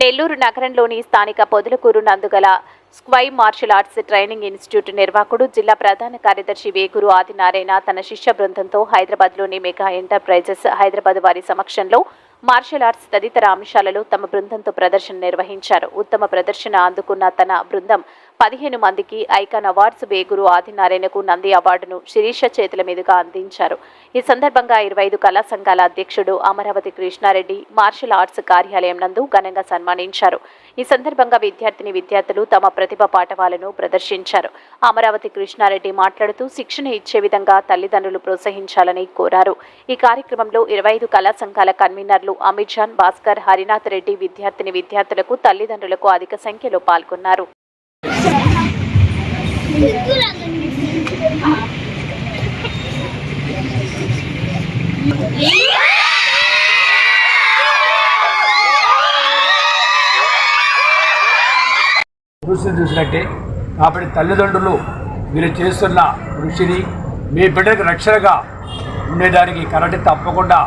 నెల్లూరు నగరంలోని స్థానిక పొదలకూరు నందుగల స్క్వై మార్షల్ ఆర్ట్స్ ట్రైనింగ్ ఇన్స్టిట్యూట్ నిర్వాహకుడు జిల్లా ప్రధాన కార్యదర్శి వేగురు ఆదినారాయణ తన శిష్య బృందంతో హైదరాబాద్లోని మెగా ఎంటర్ప్రైజెస్ హైదరాబాద్ వారి సమక్షంలో మార్షల్ ఆర్ట్స్ తదితర అంశాలలో తమ బృందంతో ప్రదర్శన నిర్వహించారు. ఉత్తమ ప్రదర్శన అందుకున్న తన బృందం 15 మందికి ఐకాన్ అవార్డ్స్ వేగురు ఆదినారాయణకు నంది అవార్డును శిరీష చేతుల మీదుగా అందించారు. ఈ సందర్భంగా 25 కళా సంఘాల అధ్యక్షుడు అమరావతి కృష్ణారెడ్డి మార్షల్ ఆర్ట్స్ కార్యాలయం నందు ఘనంగా సన్మానించారు. ఈ సందర్భంగా విద్యార్థులు తమ ప్రతిభ పాఠవాలను ప్రదర్శించారు. అమరావతి కృష్ణారెడ్డి మాట్లాడుతూ శిక్షణ ఇచ్చే విధంగా తల్లిదండ్రులు ప్రోత్సహించాలని కోరారు. ఈ కార్యక్రమంలో 25 కళా సంఘాల కన్వీనర్లు అమిత్ జాన్, భాస్కర్, హరినాథ్ రెడ్డి విద్యార్థులకు తల్లిదండ్రులకు అధిక సంఖ్యలో పాల్గొన్నారు. చూసినట్టే కాబట్టి తల్లిదండ్రులు మీరు చేస్తున్న కృషిని మీ బిడ్డకు రక్షణగా ఉండేదానికి కరెక్ట్ తప్పకుండా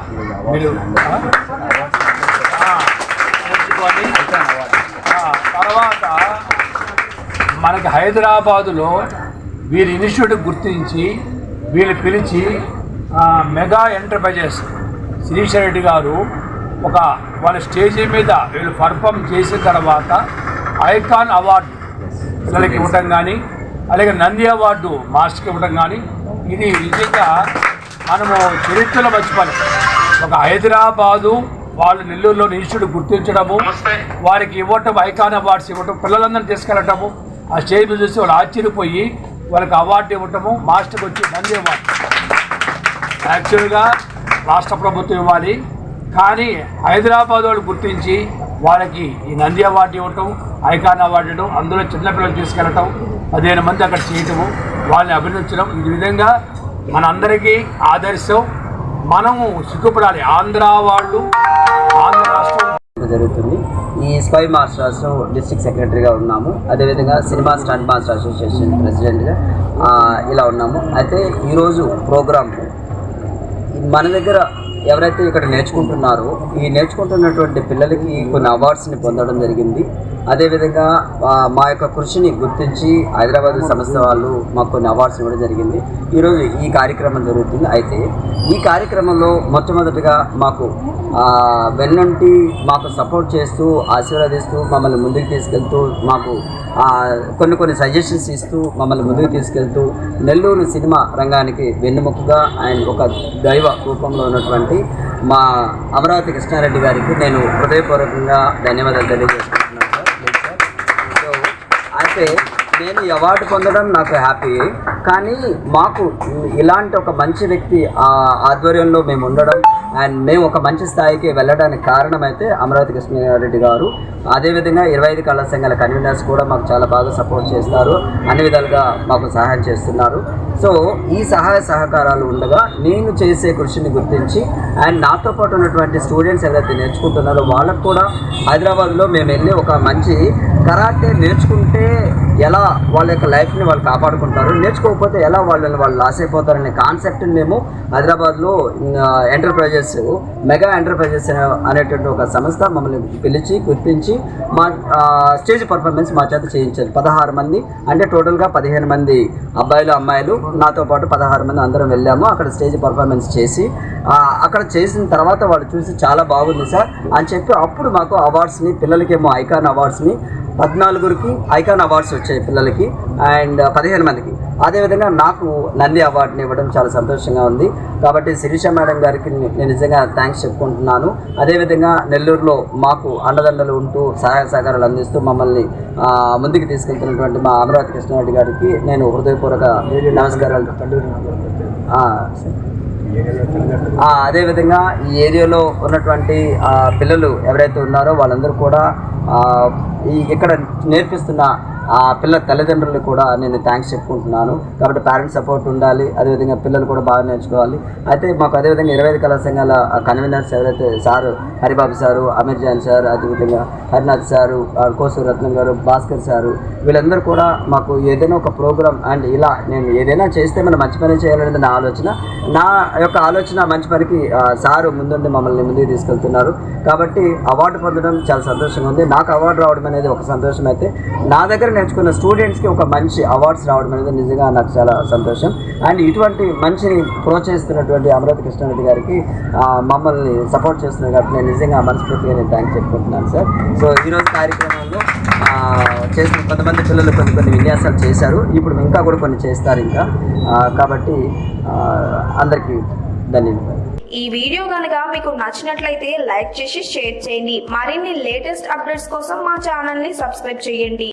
మీరు తర్వాత మనకి హైదరాబాదులో వీరి ఇన్స్టిట్యూట్ గుర్తించి వీళ్ళు పిలిచి మెగా ఎంటర్ప్రైజెస్ శిరీష రెడ్డి గారు వాళ్ళ స్టేజీ మీద వీళ్ళు పర్ఫామ్ చేసిన తర్వాత ఐకాన్ అవార్డు పిల్లలకి ఇవ్వటం కానీ అలాగే నంది అవార్డు మాస్టర్కి ఇవ్వటం కానీ ఇది నిజంగా మనము చరిత్రలో మర్చిపోలేం. ఒక హైదరాబాదు వాళ్ళు నెల్లూరులో ఇన్స్టిట్యూట్ గుర్తించడము, వారికి ఇవ్వటం ఐకాన్ అవార్డ్స్ ఇవ్వటం, పిల్లలందరినీ తీసుకెళ్ళటము, ఆ స్టేజ్ మీద చూసి వాళ్ళు ఆశ్చర్యపోయి వాళ్ళకి అవార్డు ఇవ్వటము, మాస్టర్కి వచ్చి నంది అవార్డు యాక్చువల్గా రాష్ట్ర ప్రభుత్వం ఇవ్వాలి, కానీ హైదరాబాద్ వాళ్ళు గుర్తించి వాళ్ళకి ఈ నంది అవార్డు ఇవ్వటం, ఐకాన్ అవార్డు ఇవ్వడం, అందులో చిన్నపిల్లలు తీసుకెళ్ళటం, 15 మంది అక్కడ చేయటము, వాళ్ళని అభినందించడం, ఈ విధంగా మనందరికీ ఆదర్శం. మనము సిగ్గుపడాలి. ఆంధ్ర రాష్ట్రం జరుగుతుంది. ఈ స్పై మాస్టర్స్ డిస్ట్రిక్ట్ సెక్రటరీగా ఉన్నాము. అదేవిధంగా సినిమా స్టంట్ మాస్టర్ అసోసియేషన్ ప్రెసిడెంట్గా ఇలా ఉన్నాము. అయితే ఈరోజు ప్రోగ్రామ్ మన దగ్గర ఎవరైతే ఇక్కడ నేర్చుకుంటున్నారో ఈ నేర్చుకుంటున్నటువంటి పిల్లలకి కొన్ని అవార్డ్స్ని పొందడం జరిగింది. అదేవిధంగా మా యొక్క కృషిని గుర్తించి హైదరాబాద్ సంస్థ వాళ్ళు మాకు కొన్ని అవార్డ్స్ ఇవ్వడం జరిగింది. ఈరోజు ఈ కార్యక్రమం జరుగుతుంది. అయితే ఈ కార్యక్రమంలో మొట్టమొదటిగా మాకు వెన్నంటి మాకు సపోర్ట్ చేస్తూ ఆశీర్వదిస్తూ మమ్మల్ని ముందుకు తీసుకెళ్తూ మాకు కొన్ని సజెషన్స్ ఇస్తూ మమ్మల్ని ముందుకు తీసుకెళ్తూ నెల్లూరు సినిమా రంగానికి వెన్నెముకగా అండ్ ఒక దైవ రూపంలో ఉన్నటువంటి మా అమరావతి కృష్ణారెడ్డి గారికి నేను హృదయపూర్వకంగా ధన్యవాదాలు తెలియజేసుకుంటున్నాను సార్. సో అయితే నేను ఈ అవార్డు పొందడం నాకు హ్యాపీ, కానీ మాకు ఇలాంటి ఒక మంచి వ్యక్తి ఆధ్వర్యంలో మేము ఉండడం అండ్ మేము ఒక మంచి స్థాయికి వెళ్ళడానికి కారణమైతే అమరావతి కృష్ణారెడ్డి గారు, అదేవిధంగా 25 కళా సంఘాల కన్వీనర్స్ కూడా మాకు చాలా బాగా సపోర్ట్ చేస్తారు, అన్ని విధాలుగా మాకు సహాయం చేస్తున్నారు. సో ఈ సహాయ సహకారాలు ఉండగా నేను చేసే కృషిని గుర్తించి అండ్ నాతో పాటు ఉన్నటువంటి స్టూడెంట్స్ ఎవరైతే నేర్చుకుంటున్నారో వాళ్ళకు కూడా హైదరాబాద్లో మేము వెళ్ళి ఒక మంచి కరాటే నేర్చుకుంటే ఎలా వాళ్ళ యొక్క లైఫ్ని వాళ్ళు కాపాడుకుంటారు, నేర్చుకోకపోతే ఎలా వాళ్ళు లాస్ అయిపోతారనే కాన్సెప్ట్ని మేము హైదరాబాద్లో ఎంటర్ప్రైజెస్ మెగా ఎంటర్ప్రైజెస్ అనేటువంటి ఒక సంస్థ మమ్మల్ని పిలిచి గుర్తించి మా స్టేజ్ పర్ఫార్మెన్స్ మా చేత చేయించారు. 16 మంది అంటే టోటల్గా 15 మంది అబ్బాయిలు అమ్మాయిలు నాతో పాటు 16 మంది అందరం వెళ్ళాము. అక్కడ స్టేజ్ పర్ఫార్మెన్స్ చేసి అక్కడ చేసిన తర్వాత వాళ్ళు చూసి చాలా బాగుంది సార్ అని చెప్పి అప్పుడు మాకు అవార్డ్స్ని పిల్లలకేమో ఐకాన్ అవార్డ్స్ని 14కి ఐకాన్ అవార్డ్స్ వచ్చాయి పిల్లలకి అండ్ 15 మందికి. అదేవిధంగా నాకు నంది అవార్డుని ఇవ్వడం చాలా సంతోషంగా ఉంది. కాబట్టి శిరీష మేడం గారికి నేను నిజంగా థ్యాంక్స్ చెప్పుకుంటున్నాను. అదేవిధంగా నెల్లూరులో మాకు అండదండలు ఉంటూ సహాయ సహకారాలు అందిస్తూ మమ్మల్ని ముందుకు తీసుకెళ్తున్నటువంటి మా అమరావతి కృష్ణారెడ్డి గారికి నేను హృదయపూర్వక నమస్కారాలు. అదేవిధంగా ఈ ఏరియాలో ఉన్నటువంటి పిల్లలు ఎవరైతే ఉన్నారో వాళ్ళందరూ కూడా ఇక్కడ నేర్పిస్తున్న ఆ పిల్లల తల్లిదండ్రులు కూడా నేను థ్యాంక్స్ చెప్పుకుంటున్నాను. కాబట్టి పేరెంట్స్ సపోర్ట్ ఉండాలి, అదేవిధంగా పిల్లలు కూడా బాగా నేర్చుకోవాలి. అయితే మాకు అదేవిధంగా 25 కళా సంఘాల కన్వీనర్స్ ఎవరైతే sir Haribabu sir, Amir Jan sir, అదేవిధంగా హరినాథ్ సారు, కోసూరు రత్నం గారు, భాస్కర్ సారు, వీళ్ళందరూ కూడా మాకు ఏదైనా ఒక ప్రోగ్రామ్ అండ్ ఇలా నేను ఏదైనా చేస్తే మనం మంచి పని చేయాలనేది నా ఆలోచన. నా యొక్క ఆలోచన మంచి పనికి సారు ముందుండి మమ్మల్ని ముందుకు తీసుకెళ్తున్నారు. కాబట్టి అవార్డు పొందడం చాలా సంతోషంగా ఉంది. నాకు అవార్డు రావడం అనేది ఒక సంతోషం అయితే, నా దగ్గర నేర్చుకున్న స్టూడెంట్స్కి ఒక మంచి అవార్డ్స్ రావడం అనేది నిజంగా నాకు చాలా సంతోషం. అండ్ ఇటువంటి మంచిని ప్రోత్సహిస్తున్నటువంటి అమరావతి కృష్ణారెడ్డి గారికి మమ్మల్ని సపోర్ట్ చేస్తున్నారు కాబట్టి నేను నిజంగా మనస్ఫూర్తిగా నేను థ్యాంక్స్ చెప్పుకుంటున్నాను సార్. సో ఈరోజు కార్యక్రమంలో చేసిన కొంతమంది పిల్లలు కొన్ని విన్యాసాలు చేశారు, ఇప్పుడు ఇంకా కూడా కొన్ని చేస్తారు ఇంకా. కాబట్టి అందరికీ ధన్యవాదాలు. ఈ వీడియో కనుక మీకు నచ్చినట్లయితే లైక్ చేసి షేర్ చేయండి. మరిన్ని లేటెస్ట్ అప్డేట్స్ కోసం మా ఛానల్ని సబ్స్క్రైబ్ చేయండి.